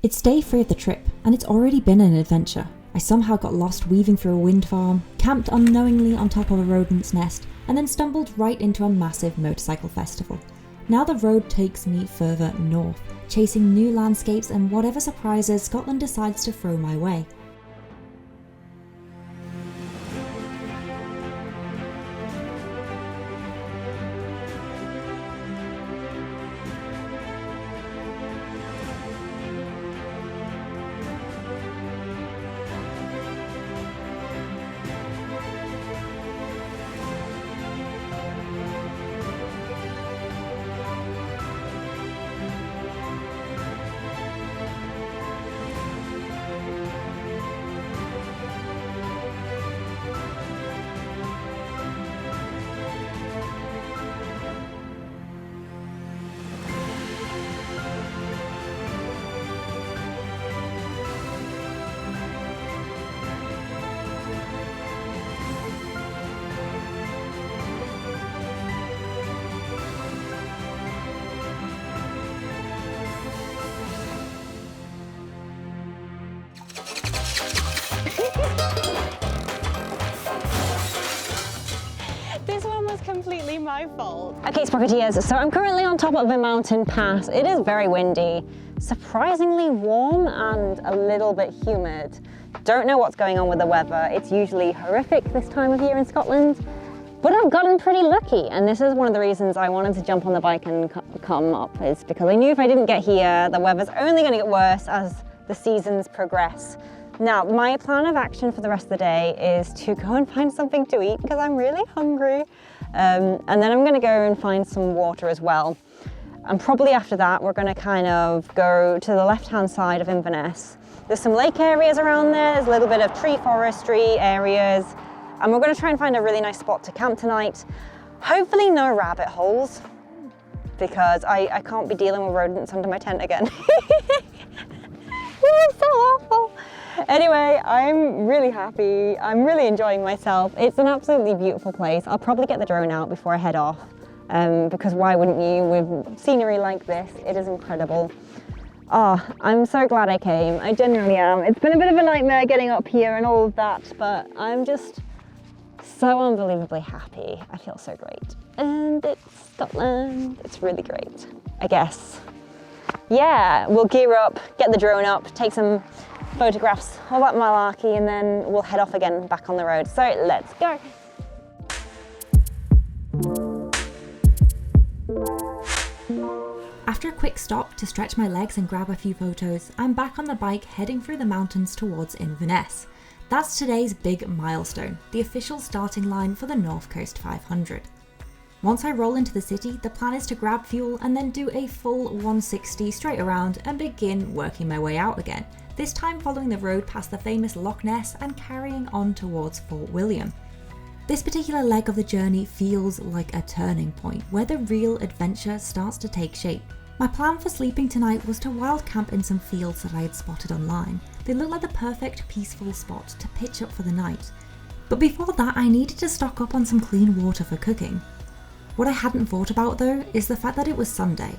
It's day 3 of the trip, and it's already been an adventure. I somehow got lost weaving through a wind farm, camped unknowingly on top of a rodent's nest, and then stumbled right into a massive motorcycle festival. Now the road takes me further north, chasing new landscapes and whatever surprises Scotland decides to throw my way. This one was completely my fault. Okay, Sprocketeers, so I'm currently on top of a mountain pass. It is very windy, surprisingly warm and a little bit humid. Don't know what's going on with the weather. It's usually horrific this time of year in Scotland, but I've gotten pretty lucky. And this is one of the reasons I wanted to jump on the bike and come up, is because I knew if I didn't get here, the weather's only going to get worse as the seasons progress. Now, my plan of action for the rest of the day is to go and find something to eat because I'm really hungry. And then I'm going to go and find some water as well. And probably after that, we're going to kind of go to the left-hand side of Inverness. There's some lake areas around there. There's a little bit of tree forestry areas. And we're going to try and find a really nice spot to camp tonight. Hopefully no rabbit holes, because I can't be dealing with rodents under my tent again. It was so awful. Anyway, I'm really happy. I'm really enjoying myself. It's an absolutely beautiful place. I'll probably get the drone out before I head off, because why wouldn't you with scenery like this? It is incredible. Oh, I'm so glad I came. I genuinely am. It's been a bit of a nightmare getting up here and all of that, but I'm just so unbelievably happy. I feel so great. And it's Scotland. It's really great, I guess. Yeah, we'll gear up, get the drone up, take some photographs, all that malarkey, and then we'll head off again back on the road. So let's go. After a quick stop to stretch my legs and grab a few photos, I'm back on the bike heading through the mountains towards Inverness. That's today's big milestone, the official starting line for the North Coast 500. Once I roll into the city, the plan is to grab fuel and then do a full 160 straight around and begin working my way out again, this time following the road past the famous Loch Ness and carrying on towards Fort William. This particular leg of the journey feels like a turning point where the real adventure starts to take shape. My plan for sleeping tonight was to wild camp in some fields that I had spotted online. They looked like the perfect peaceful spot to pitch up for the night. But before that, I needed to stock up on some clean water for cooking. What I hadn't thought about though is the fact that it was Sunday.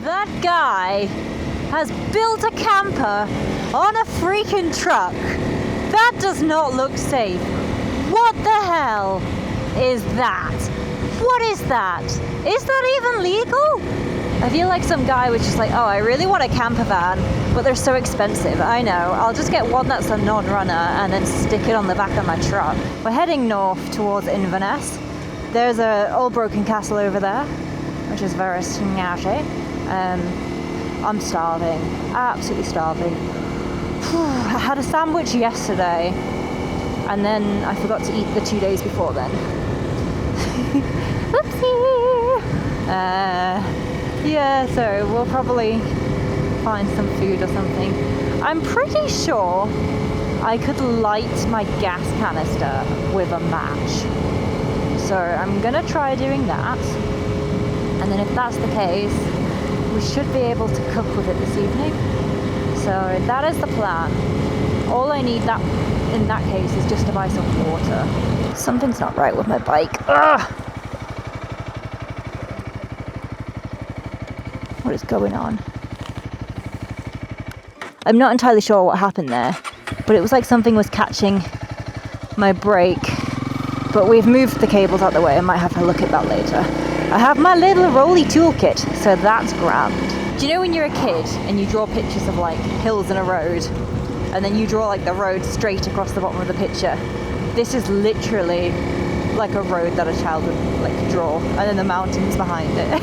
That guy has built a camper on a freaking truck. That does not look safe. What the hell is that? What is that? Is that even legal? I feel like some guy was just like, oh, I really want a camper van, but they're so expensive. I know, I'll just get one that's a non-runner and then stick it on the back of my truck. We're heading north towards Inverness. There's an old broken castle over there, which is very snazzy. I'm starving, absolutely starving. I had a sandwich yesterday, and then I forgot to eat the 2 days before then. Oopsie! Yeah, so we'll probably find some food or something. I'm pretty sure I could light my gas canister with a match. So I'm gonna try doing that. And then if that's the case, we should be able to cook with it this evening. So that is the plan. All I need in that case is just to buy some water. Something's not right with my bike. Ugh! What is going on? I'm not entirely sure what happened there, but it was like something was catching my brake. But we've moved the cables out the way. I might have to look at that later. I have my little rolly toolkit, so that's grand. Do you know when you're a kid and you draw pictures of like hills and a road, and then you draw like the road straight across the bottom of the picture? This is literally like a road that a child would like draw, and then the mountains behind it.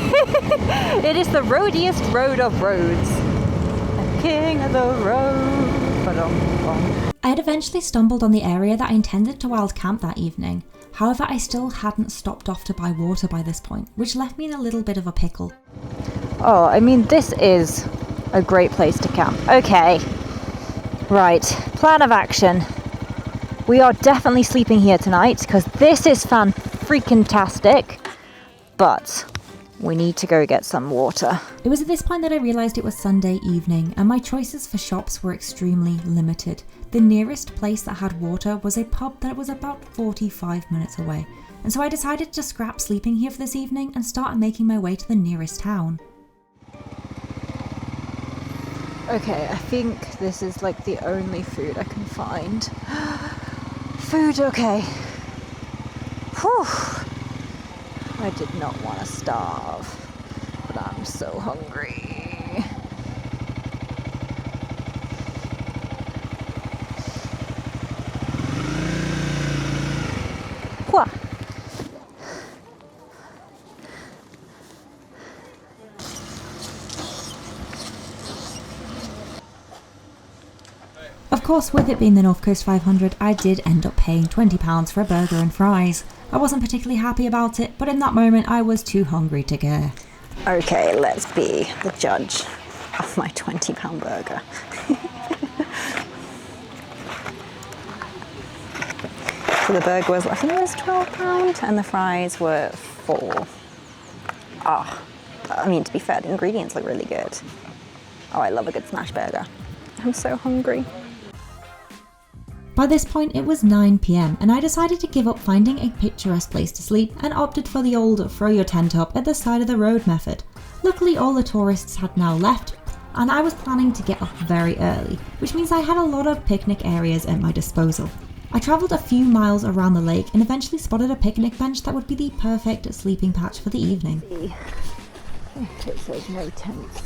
It is the roadiest road of roads. The king of the road. Ba-dum-bum. I had eventually stumbled on the area that I intended to wild camp that evening. However, I still hadn't stopped off to buy water by this point, which left me in a little bit of a pickle. Oh, I mean, this is a great place to camp. Okay. Right. Plan of action. We are definitely sleeping here tonight because this is fan-freaking-tastic. But we need to go get some water. It was at this point that I realised it was Sunday evening and my choices for shops were extremely limited. The nearest place that had water was a pub that was about 45 minutes away. And so I decided to scrap sleeping here for this evening and start making my way to the nearest town. Okay, I think this is like the only food I can find. Food, okay. Whew. I did not want to starve, but I'm so hungry. What? Of course, with it being the North Coast 500, I did end up paying £20 for a burger and fries. I wasn't particularly happy about it, but in that moment I was too hungry to care. Okay, let's be the judge of my £20 burger. So the burger was, I think it was £12 and the fries were $4. Ah, I mean, to be fair, the ingredients look really good. Oh, I love a good smash burger. I'm so hungry. By this point it was 9 PM and I decided to give up finding a picturesque place to sleep and opted for the old throw your tent up at the side of the road method. Luckily all the tourists had now left and I was planning to get up very early, which means I had a lot of picnic areas at my disposal. I travelled a few miles around the lake and eventually spotted a picnic bench that would be the perfect sleeping patch for the evening. It says no tents.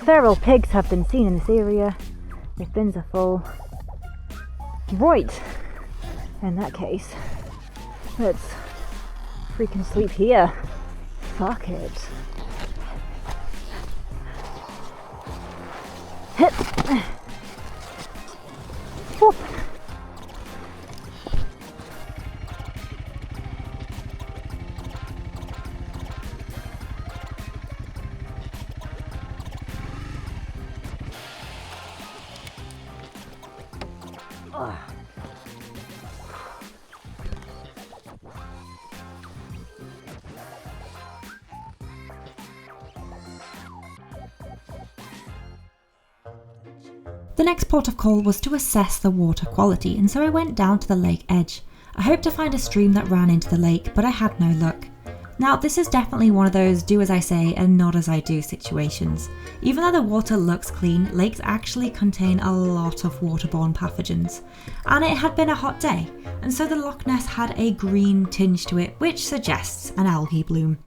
Feral pigs have been seen in this area. The bins are full. Right, in that case, let's freaking sleep here. Fuck it. Hip. Whoop. The next port of call was to assess the water quality, and so I went down to the lake edge. I hoped to find a stream that ran into the lake, but I had no luck. Now, this is definitely one of those do as I say and not as I do situations. Even though the water looks clean, lakes actually contain a lot of waterborne pathogens. And it had been a hot day, and so the Loch Ness had a green tinge to it, which suggests an algae bloom.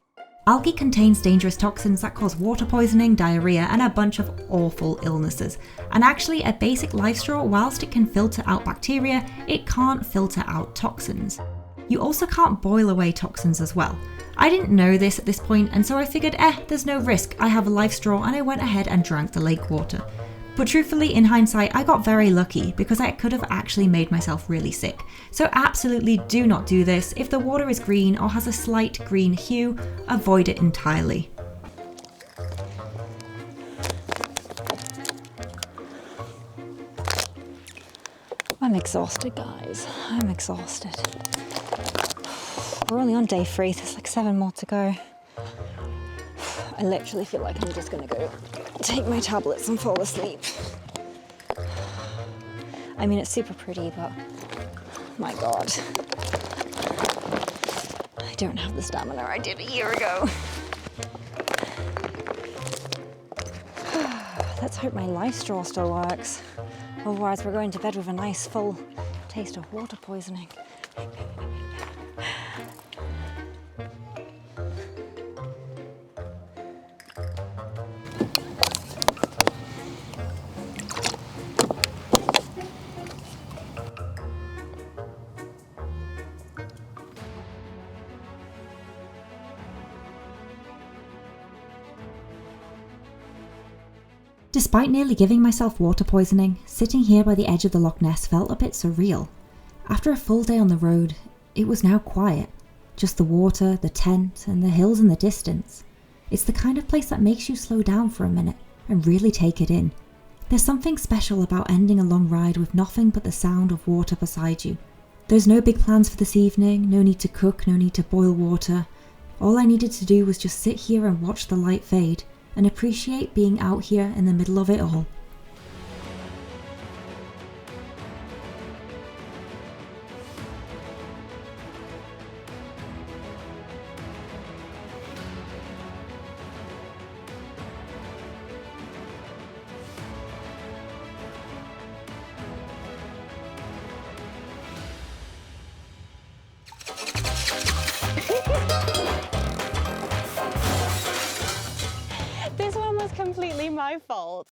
Algae contains dangerous toxins that cause water poisoning, diarrhea, and a bunch of awful illnesses. And actually, a basic life straw, whilst it can filter out bacteria, it can't filter out toxins. You also can't boil away toxins as well. I didn't know this at this point, and so I figured, there's no risk, I have a life straw, and I went ahead and drank the lake water. But truthfully, in hindsight, I got very lucky because I could have actually made myself really sick. So absolutely do not do this. If the water is green or has a slight green hue, avoid it entirely. I'm exhausted, guys. I'm exhausted. We're only on day 3, there's like 7 more to go. I literally feel like I'm just gonna go take my tablets and fall asleep. I mean, it's super pretty, but my God. I don't have the stamina I did a year ago. Let's hope my life straw still works. Otherwise, we're going to bed with a nice full taste of water poisoning. Despite nearly giving myself water poisoning, sitting here by the edge of the Loch Ness felt a bit surreal. After a full day on the road, it was now quiet. Just the water, the tent, and the hills in the distance. It's the kind of place that makes you slow down for a minute and really take it in. There's something special about ending a long ride with nothing but the sound of water beside you. There's no big plans for this evening, no need to cook, no need to boil water. All I needed to do was just sit here and watch the light fade and appreciate being out here in the middle of it all. This one was completely my fault.